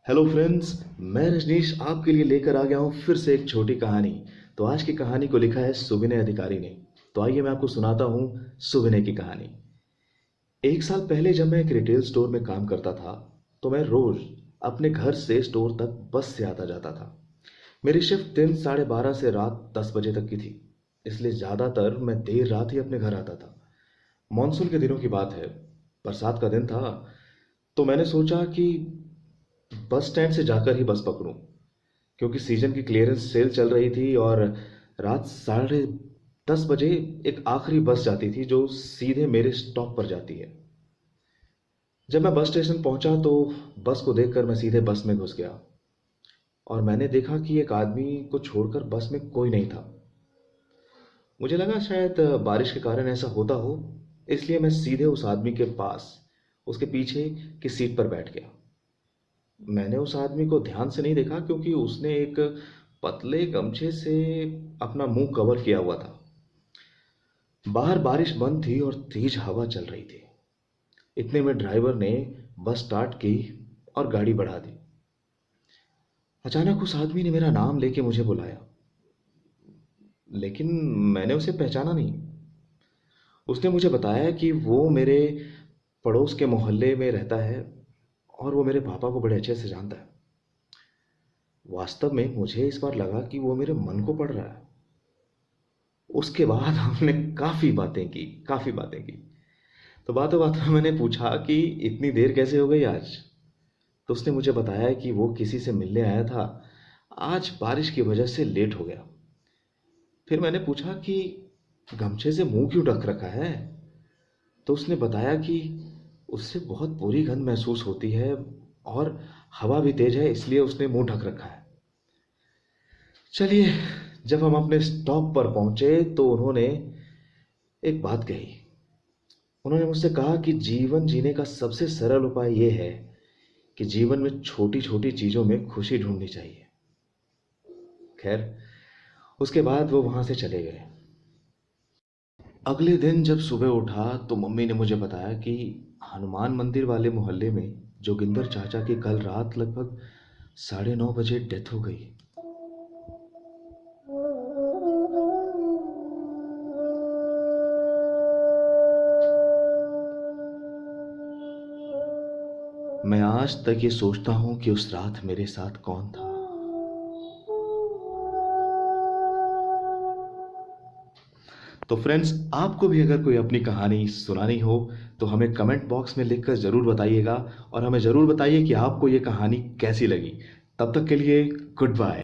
Hello friends, मैं रजनीश आपके लिए लेकर आ गया हूँ फिर से एक छोटी कहानी। तो आज की कहानी को लिखा है सुविनय अधिकारी ने। तो आइए मैं आपको सुनाता हूँ सुविनय की कहानी। एक साल पहले जब मैं एक रिटेल स्टोर में काम करता था, तो मैं रोज अपने घर से स्टोर तक बस से आता जाता था। मेरी शिफ्ट दिन 12:30 से रात 10 बजे तक की थी, इसलिए ज़्यादातर मैं देर रात ही अपने घर आता था। मॉनसून के दिनों की बात है, बरसात का दिन था। तो मैंने सोचा कि बस स्टैंड से जाकर ही बस पकड़ूं, क्योंकि सीजन की क्लियरेंस सेल चल रही थी और रात 10:30 बजे एक आखिरी बस जाती थी जो सीधे मेरे स्टॉप पर जाती है। जब मैं बस स्टेशन पहुंचा तो बस को देखकर मैं सीधे बस में घुस गया और मैंने देखा कि एक आदमी को छोड़कर बस में कोई नहीं था। मुझे लगा शायद बारिश के कारण ऐसा होता हो, इसलिए मैं सीधे उस आदमी के पास उसके पीछे की सीट पर बैठ गया। मैंने उस आदमी को ध्यान से नहीं देखा, क्योंकि उसने एक पतले गमछे से अपना मुंह कवर किया हुआ था। बाहर बारिश बंद थी और तेज हवा चल रही थी। इतने में ड्राइवर ने बस स्टार्ट की और गाड़ी बढ़ा दी। अचानक उस आदमी ने मेरा नाम लेके मुझे बुलाया, लेकिन मैंने उसे पहचाना नहीं। उसने मुझे बताया कि वो मेरे पड़ोस के मोहल्ले में रहता है और वो मेरे पापा को बड़े अच्छे से जानता है। वास्तव में मुझे इस बार लगा कि वो मेरे मन को पढ़ रहा है। उसके बाद हमने काफ़ी बातें की। तो बातों बातों में मैंने पूछा कि इतनी देर कैसे हो गई आज। तो उसने मुझे बताया कि वो किसी से मिलने आया था, आज बारिश की वजह से लेट हो गया। फिर मैंने पूछा कि गमछे से मुंह क्यों ढक रखा है। तो उसने बताया कि उससे बहुत बुरी गंध महसूस होती है और हवा भी तेज है, इसलिए उसने मुंह ढक रखा है। चलिए, जब हम अपने स्टॉप पर पहुंचे तो उन्होंने एक बात कही। उन्होंने मुझसे कहा कि जीवन जीने का सबसे सरल उपाय यह है कि जीवन में छोटी छोटी चीजों में खुशी ढूंढनी चाहिए। खैर, उसके बाद वो वहां से चले गए। अगले दिन जब सुबह उठा तो मम्मी ने मुझे बताया कि हनुमान मंदिर वाले मोहल्ले में जोगिंदर चाचा की कल रात लगभग 9:30 बजे डेथ हो गई। मैं आज तक ये सोचता हूँ कि उस रात मेरे साथ कौन था। तो फ्रेंड्स, आपको भी अगर कोई अपनी कहानी सुनानी हो तो हमें कमेंट बॉक्स में लिखकर ज़रूर बताइएगा और हमें ज़रूर बताइए कि आपको ये कहानी कैसी लगी। तब तक के लिए गुड बाय।